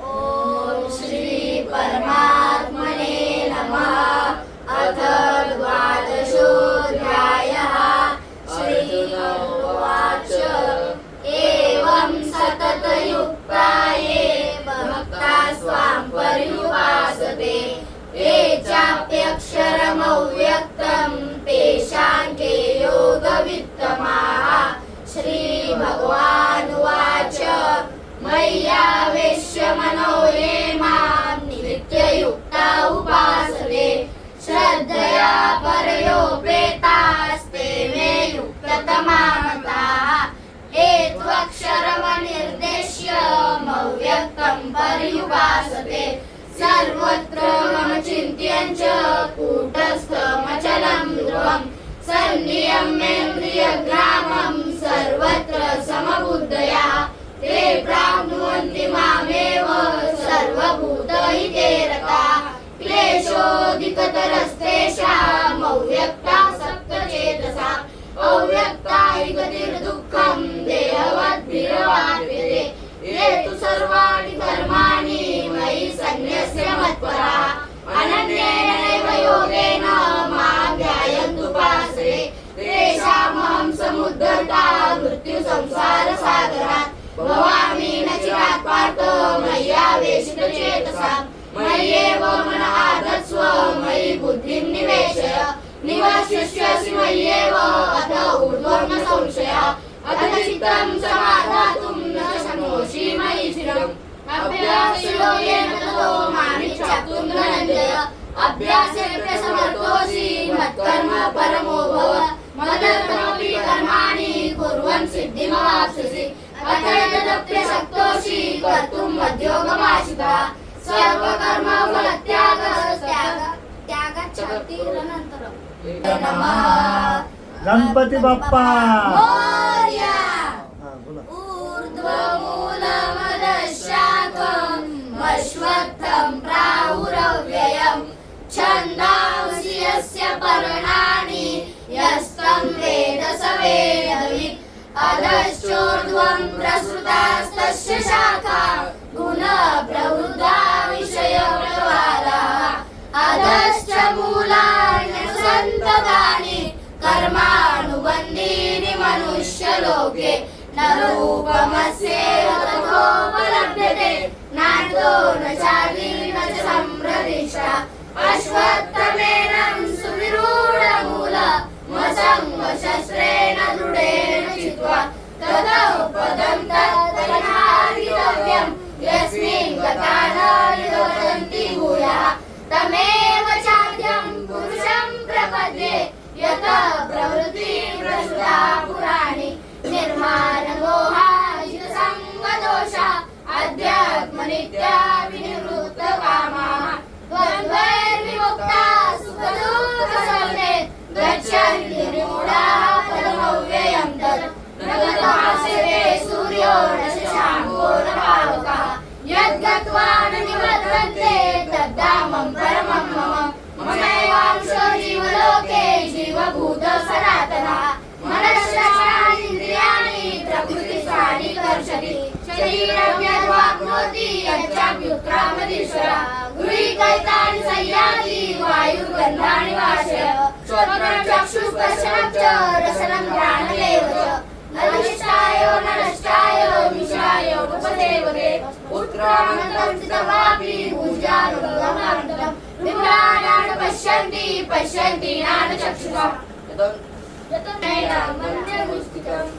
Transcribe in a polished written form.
ओम श्री परमात्मने नमः। अथ द्वादशोऽध्यायः। श्रीभगवानुवाच एवं सततयुक्ता ये भक्ता स्वां पर्युपासते ये चाप्यक्षरमव्यक्तं तेषां के योगवित्तमाः। श्रीभगवानुवाच मय्यावेश्य मनो ये मां नित्ययुक्ता उपासते श्रद्धया परयोपेतास्ते मे युक्ततमा मताः। ये त्वक्षरमनिर्देश्य मव्यक्तं पर्युपासते सर्वत्र मम चिन्त्यं च कूटस्थमचलं ध्रुवं सन्नियम्येन्द्रियग्रामं सर्वत्र समबुद्धया ते प्राप्नुवन्ति मामेव सर्वभूतहिते रताः। क्लेशोऽधिकतरस्तेषाम् अव्यक्तासक्तचेतसाम् अव्यक्ता हि गतिर्दुःखं देहवद्भिरवाप्यते। ये तु सर्वाणि कर्माणि मयि सन्न्यस्य मत्पराः अनन्येनैव योगेन मां ध्यायन्त्युपासते तेषामहं समुद्धर्ता मृत्युसंसारसागरात्। भवामि न चिरात् पार्थ मय्यावेशितचेतसाम् मय्येव मनः धत्स्व मयि बुद्धिं निवेशय निवसिष्यसि मय्येव अथ ऊर्ध्वं न संशयः। अथ चित्तं समाधातुं न शक्नोषि मयि चिरम् अभ्यासयोगेन ततो मामिच्छाप्तुं धनञ्जय। अभ्यासेऽप्यसमर्थोऽसि मत्कर्म परमो भव मदर्थमपि कर्माणि कुर्वन् सिद्धिमवाप्स्यसि। अथ यदप्यशक्तोऽसि कर्तुं मद्योगमाश्रितः सर्वकर्मफलत्यागश्चातिरनन्तरम्। नमः गणपती बाप्पा मोरया। ऊर्ध्वमूलमधःशाखम् अश्वत्थं प्राहुरव्ययम् छन्दांसि यस्य पर्णानि यस्तं वेद स वेदवित्। अधश्चोर्ध्वं प्रसृतास्तस्य शाखा गुणप्रवृद्धा विषयप्रवालाः। अधश्च मूलान्यनुसन्ततानि कर्मानुबन्धीनि मनुष्यलोके न रूपमस्येह तथोपलभ्यते नान्तो न चादि न च सम्प्रतिष्ठा। अश्वत्थमेनं सुविरूढमूलमसङ्गशस्त्रेण दृढेन चित्वा ततः पदं तत्परिहारितव्यं यस्मिन् गता न निवर्तन्ति भूयः तमेव चाद्यं पुरुषं प्रपद्ये यतः प्रवृत्तिः प्रसृता पुराणी निर्माणमोहाजितसङ्गदोषा अध्यात्मनित्या विनिवृत्तकामाः द्वन्द्वैर्विमुक्ताः सुखदुःखसमुद्रे गच्छन्ति निर्मूढाः पदमव्ययं तत् न गतमासेते सूर्यो न शशाङ्को न पावकः यद्गत्वा न निवर्तन्ते तद्धामं परमं मम ममैवांशो जीवलोके जीवभूतः सनातनः। मनश्चक्षुरादीन्द्रियाणि प्रकृतिस्थानि कर्षति शरीरं यद्वाप्नोति यच्चाप्युत्क्रामतीश्वरः। गृहीतैतानि संयाति वायुर्गन्धानि वाशय श्रोत्रं चक्षुस्पर्शनं च रसनं घ्राणमेव च अनिष्टायो न नष्टायो मिषायो उपसेवते उत्क्रामन्तं स्थितवापि भुजानुगमनान्तरं विभ्राणान् पश्यन्ति नानचक्षुषा यतो नैनं मन्यमुष्टितम्।